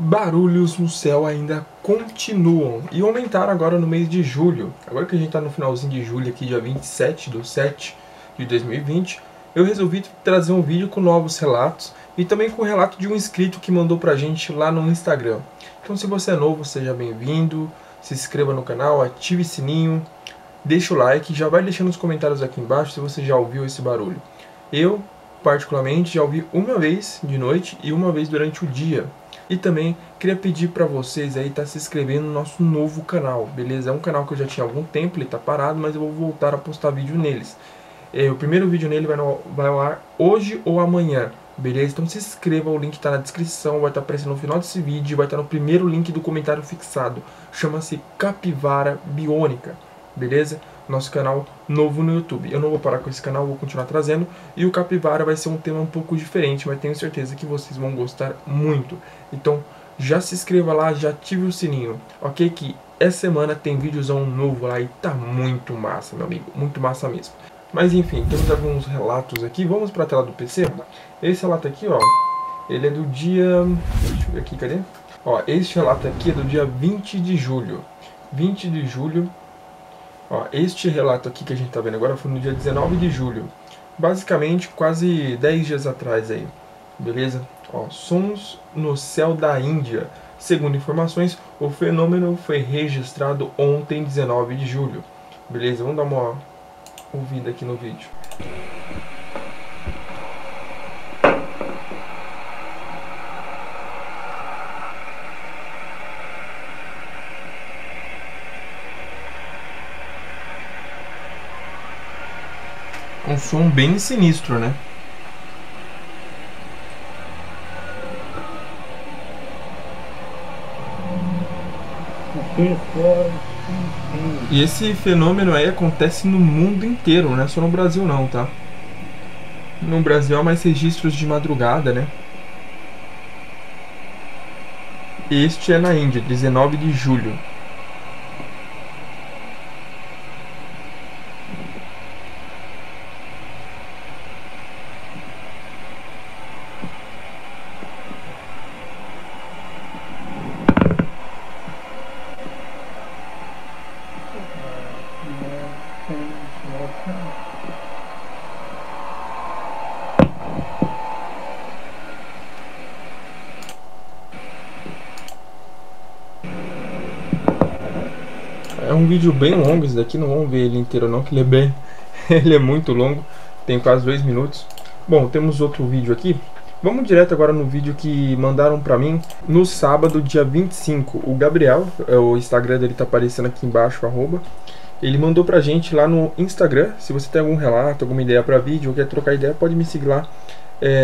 Barulhos no céu ainda continuam e aumentaram agora no mês de julho. Agora que a gente está no finalzinho de julho, aqui dia 27/7/2020, eu resolvi trazer um vídeo com novos relatos e também com o relato de um inscrito que mandou pra gente lá no Instagram. Então, se você é novo, seja bem-vindo, se inscreva no canal, ative o sininho, deixa o like, já vai deixando os comentários aqui embaixo se você já ouviu esse barulho. Eu, particularmente, já ouvi uma vez de noite e uma vez durante o dia. E também queria pedir para vocês aí se inscrevendo no nosso novo canal, beleza? É um canal que eu já tinha há algum tempo, ele tá parado, mas eu vou voltar a postar vídeo neles. O primeiro vídeo nele vai ao ar hoje ou amanhã, beleza? Então se inscreva, o link tá na descrição, vai estar aparecendo no final desse vídeo, vai estar no primeiro link do comentário fixado. Chama-se Capivara Biônica, beleza? Nosso canal novo no YouTube. Eu não vou parar com esse canal, vou continuar trazendo. E o Capivara vai ser um tema um pouco diferente, mas tenho certeza que vocês vão gostar muito. Então já se inscreva lá, já ative o sininho, ok? Que essa semana tem vídeozão novo lá e tá muito massa, meu amigo, muito massa mesmo. Mas enfim, temos alguns relatos aqui, vamos para a tela do PC. Esse relato aqui, ó, ele é do dia... deixa eu ver aqui, cadê? Ó, esse relato aqui é do dia 20 de julho. 20 de julho. Ó, este relato aqui que a gente tá vendo agora foi no dia 19 de julho. Basicamente, quase 10 dias atrás aí. Beleza? Ó, sons no céu da Índia. Segundo informações, o fenômeno foi registrado ontem, 19 de julho. Beleza? Vamos dar uma ouvida aqui no vídeo. Um som bem sinistro, né? E esse fenômeno aí acontece no mundo inteiro, não é só no Brasil não, tá? No Brasil há mais registros de madrugada, né? Este é na Índia, 19 de julho. É um vídeo bem longo esse daqui, não vamos ver ele inteiro não, que ele é bem... ele é muito longo, tem quase 2 minutos. Bom, temos outro vídeo aqui. Vamos direto agora no vídeo que mandaram pra mim no sábado, dia 25. O Gabriel, o Instagram dele tá aparecendo aqui embaixo, @. Ele mandou pra gente lá no Instagram. Se você tem algum relato, alguma ideia pra vídeo, ou quer trocar ideia, pode me seguir lá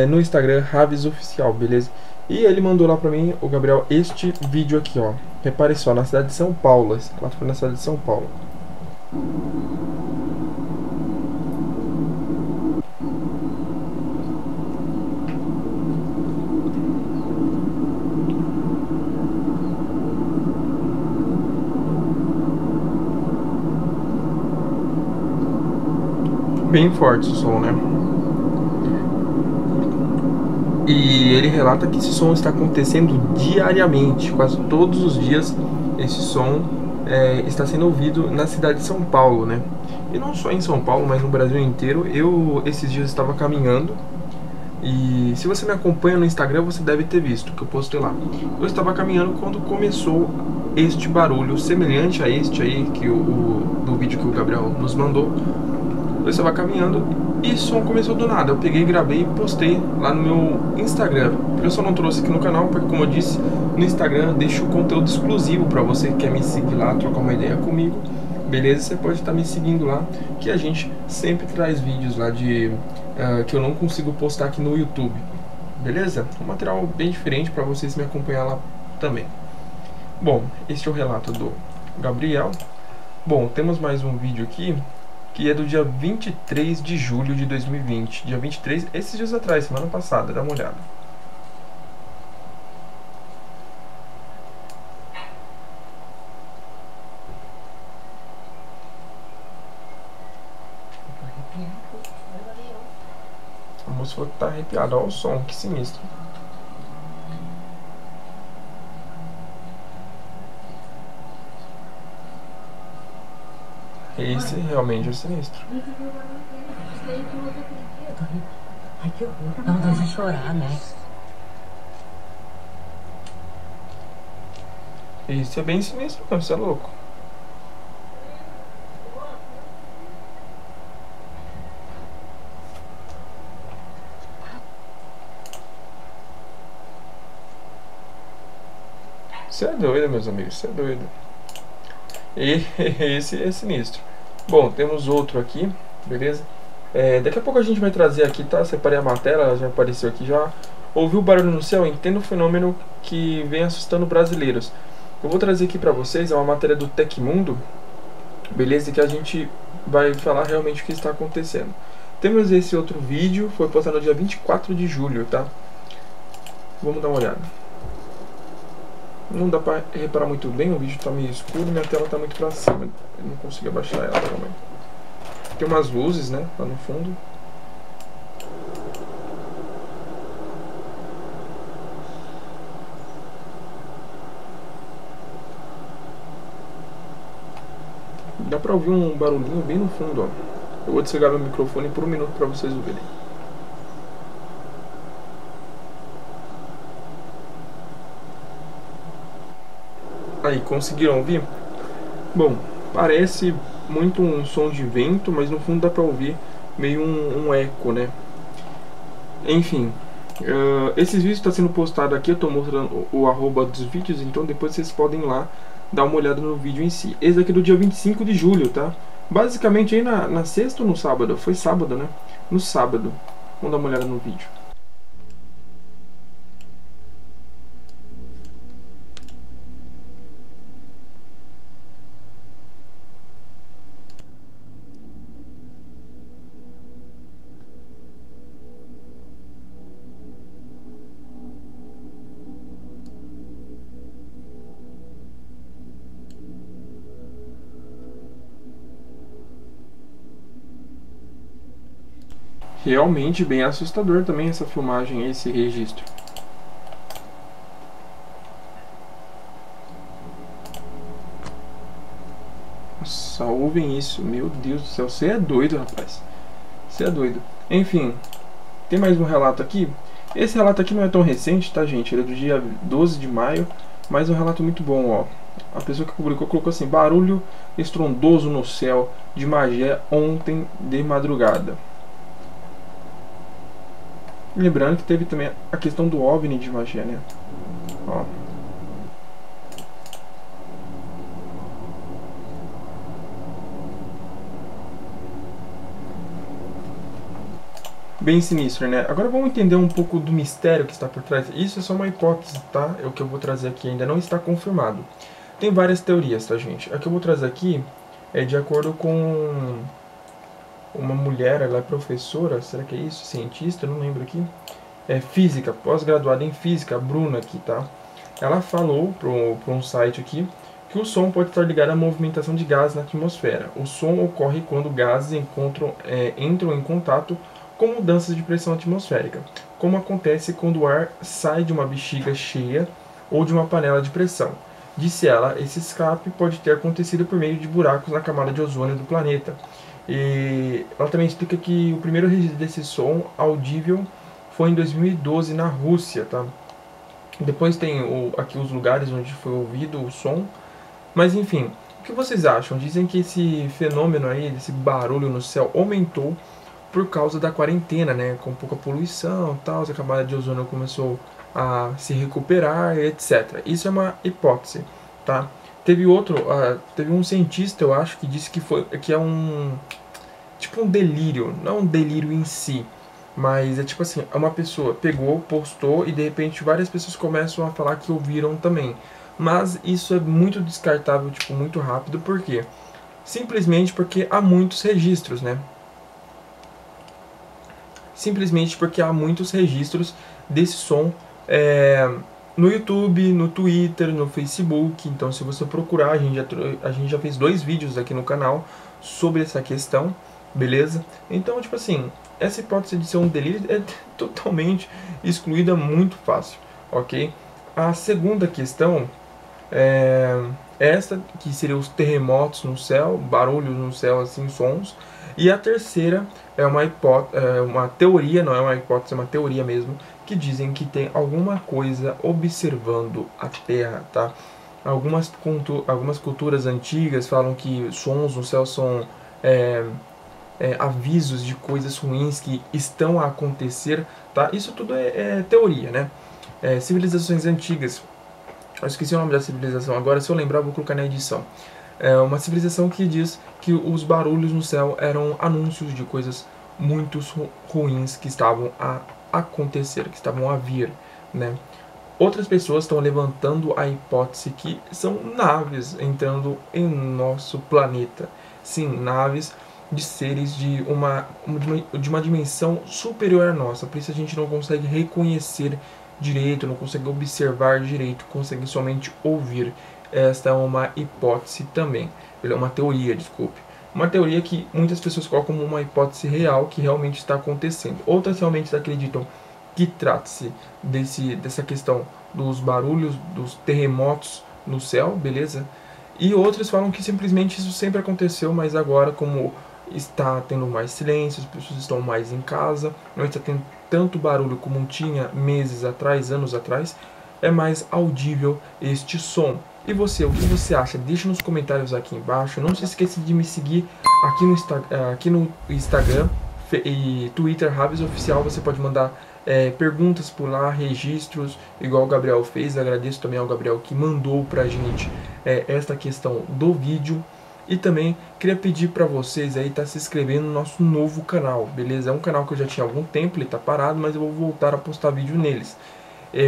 no Instagram, Raves Oficial, beleza? E ele mandou lá pra mim, o Gabriel, este vídeo aqui, ó. Repare só, na cidade de São Paulo. Esse relato foi na cidade de São Paulo. Bem forte o som, né? E ele relata que esse som está acontecendo diariamente, quase todos os dias esse som está sendo ouvido na cidade de São Paulo, né? E não só em São Paulo, mas no Brasil inteiro. Eu esses dias estava caminhando e se você me acompanha no Instagram você deve ter visto que eu postei lá. Eu estava caminhando quando começou este barulho semelhante a este aí do vídeo que o Gabriel nos mandou. Eu estava caminhando e o som começou do nada. Eu peguei, gravei e postei lá no meu Instagram. Eu só não trouxe aqui no canal porque, como eu disse, no Instagram eu deixo conteúdo exclusivo para você que quer me seguir lá, trocar uma ideia comigo. Beleza? Você pode estar me seguindo lá, que a gente sempre traz vídeos lá que eu não consigo postar aqui no YouTube. Beleza? Um material bem diferente para vocês me acompanhar lá também. Bom, este é o relato do Gabriel. Bom, temos mais um vídeo aqui que é do dia 23 de julho de 2020. Dia 23, esses dias atrás, semana passada, dá uma olhada. A moça falou que tá arrepiada, olha o som, que sinistro. Esse realmente é sinistro. Ai, que horror. Dá vontade de chorar, né? Esse é bem sinistro, mano, você é louco. Você é doido, meus amigos, você é doido. E esse é sinistro. Bom, temos outro aqui, beleza? Daqui a pouco a gente vai trazer aqui, tá? Separei a matéria, ela já apareceu aqui já. Ouviu o barulho no céu? Entenda o fenômeno que vem assustando brasileiros. Eu vou trazer aqui pra vocês, é uma matéria do Tecmundo, beleza? Que a gente vai falar realmente o que está acontecendo. Temos esse outro vídeo, foi postado no dia 24 de julho, tá? Vamos dar uma olhada. Não dá pra reparar muito bem, o vídeo tá meio escuro, minha tela tá muito pra cima. Eu não consigo abaixar ela também. Tem umas luzes, né, lá no fundo. Dá pra ouvir um barulhinho bem no fundo, ó. Eu vou desligar meu microfone por um minuto pra vocês ouvirem. Aí, conseguiram ouvir? Bom, parece muito um som de vento, mas no fundo dá pra ouvir meio um eco, né? Enfim, esses vídeos estão sendo postados aqui, eu estou mostrando o arroba dos vídeos, então depois vocês podem ir lá dar uma olhada no vídeo em si. Esse aqui é do dia 25 de julho, tá? Basicamente aí na sexta ou no sábado? Foi sábado, né? No sábado. Vamos dar uma olhada no vídeo. Realmente bem assustador também essa filmagem, esse registro. Nossa, ouvem isso, meu Deus do céu, você é doido, rapaz. Você é doido. Enfim, tem mais um relato aqui. Esse relato aqui não é tão recente, tá, gente? Ele é do dia 12 de maio, mas é um relato muito bom, ó. A pessoa que publicou colocou assim: barulho estrondoso no céu de Magé ontem de madrugada. Lembrando que teve também a questão do OVNI de Magé, né? Ó. Bem sinistro, né? Agora vamos entender um pouco do mistério que está por trás. Isso é só uma hipótese, tá? É o que eu vou trazer aqui, ainda não está confirmado. Tem várias teorias, tá, gente? A que eu vou trazer aqui é de acordo com uma mulher, ela é professora, será que é isso? Cientista, não lembro aqui. É física, pós-graduada em física, a Bruna aqui, tá? Ela falou para um site aqui que o som pode estar ligado à movimentação de gases na atmosfera. O som ocorre quando gases entram em contato com mudanças de pressão atmosférica, como acontece quando o ar sai de uma bexiga cheia ou de uma panela de pressão. Disse ela, esse escape pode ter acontecido por meio de buracos na camada de ozônio do planeta. E ela também explica que o primeiro registro desse som audível foi em 2012 na Rússia, tá? Depois tem aqui os lugares onde foi ouvido o som. Mas enfim, o que vocês acham? Dizem que esse fenômeno aí, esse barulho no céu, aumentou por causa da quarentena, né? Com pouca poluição e tal, a camada de ozônio começou a se recuperar, etc. Isso é uma hipótese, tá? Teve um cientista, eu acho, que disse que é tipo um delírio, não um delírio em si, mas é tipo assim, uma pessoa pegou, postou e de repente várias pessoas começam a falar que ouviram também. Mas isso é muito descartável, tipo, muito rápido, por quê? Simplesmente porque há muitos registros, né? Simplesmente porque há muitos registros desse som no YouTube, no Twitter, no Facebook. Então, se você procurar, a gente já fez 2 vídeos aqui no canal sobre essa questão, beleza? Então, tipo assim, essa hipótese de ser um delírio é totalmente excluída muito fácil, ok? A segunda questão Esta, que seria os terremotos no céu, barulhos no céu, assim, sons. E a terceira é uma teoria, não é uma hipótese, é uma teoria mesmo, que dizem que tem alguma coisa observando a Terra, tá? Algumas culturas antigas falam que sons no céu são avisos de coisas ruins que estão a acontecer, tá? Isso tudo é teoria, né? Civilizações antigas, eu esqueci o nome da civilização agora, se eu lembrar eu vou colocar na edição. É uma civilização que diz que os barulhos no céu eram anúncios de coisas muito ruins que estavam a acontecer, que estavam a vir, né? Outras pessoas estão levantando a hipótese que são naves entrando em nosso planeta. Sim, naves de seres de uma dimensão superior à nossa. Por isso a gente não consegue reconhecer direito, não consegue observar direito, consegue somente ouvir. Esta é uma hipótese também, é uma teoria, desculpe. Uma teoria que muitas pessoas colocam como uma hipótese real, que realmente está acontecendo. Outras realmente acreditam que trata-se dessa questão dos barulhos, dos terremotos no céu, beleza? E outros falam que simplesmente isso sempre aconteceu, mas agora como está tendo mais silêncio, as pessoas estão mais em casa, não está tendo tanto barulho como tinha meses atrás, anos atrás, é mais audível este som. E você, o que você acha? Deixa nos comentários aqui embaixo. Não se esqueça de me seguir aqui no Instagram e Twitter, Rabis Oficial. Você pode mandar perguntas por lá, registros, igual o Gabriel fez. Agradeço também ao Gabriel que mandou pra gente esta questão do vídeo. E também queria pedir para vocês aí se inscrevendo no nosso novo canal, beleza? É um canal que eu já tinha há algum tempo, ele tá parado, mas eu vou voltar a postar vídeo neles.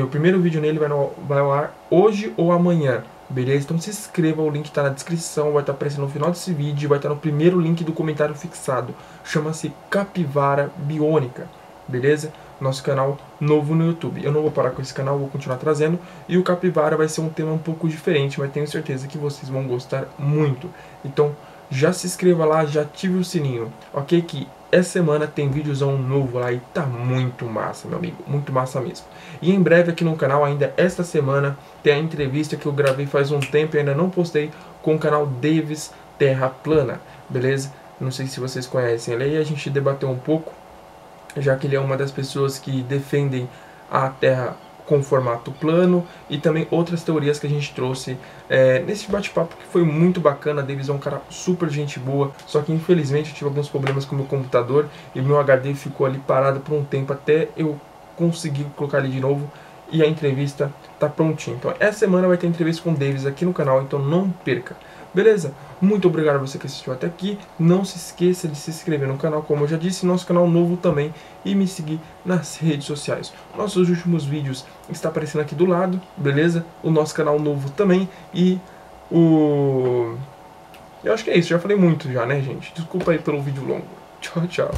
O primeiro vídeo nele vai ao ar hoje ou amanhã, beleza? Então se inscreva, o link está na descrição, vai estar aparecendo no final desse vídeo, vai estar no primeiro link do comentário fixado. Chama-se Capivara Biônica, beleza? Nosso canal novo no YouTube. Eu não vou parar com esse canal, vou continuar trazendo. E o Capivara vai ser um tema um pouco diferente, mas tenho certeza que vocês vão gostar muito. Então já se inscreva lá, já ative o sininho, ok? Que essa semana tem vídeozão novo lá e tá muito massa, meu amigo, muito massa mesmo. E em breve aqui no canal, ainda esta semana, tem a entrevista que eu gravei faz um tempo e ainda não postei, com o canal Davis Terra Plana, beleza? Não sei se vocês conhecem ele aí, a gente debateu um pouco, já que ele é uma das pessoas que defendem a Terra com formato plano e também outras teorias que a gente trouxe nesse bate-papo que foi muito bacana. Davis é um cara super gente boa, só que infelizmente eu tive alguns problemas com o meu computador e meu HD ficou ali parado por um tempo até eu conseguir colocar ele de novo e a entrevista tá prontinha. Então essa semana vai ter entrevista com o Davis aqui no canal, então não perca. Beleza? Muito obrigado a você que assistiu até aqui. Não se esqueça de se inscrever no canal, como eu já disse, nosso canal novo também, e me seguir nas redes sociais. Nossos últimos vídeos estão aparecendo aqui do lado, beleza? O nosso canal novo também e eu acho que é isso, já falei muito já, né, gente? Desculpa aí pelo vídeo longo. Tchau, tchau.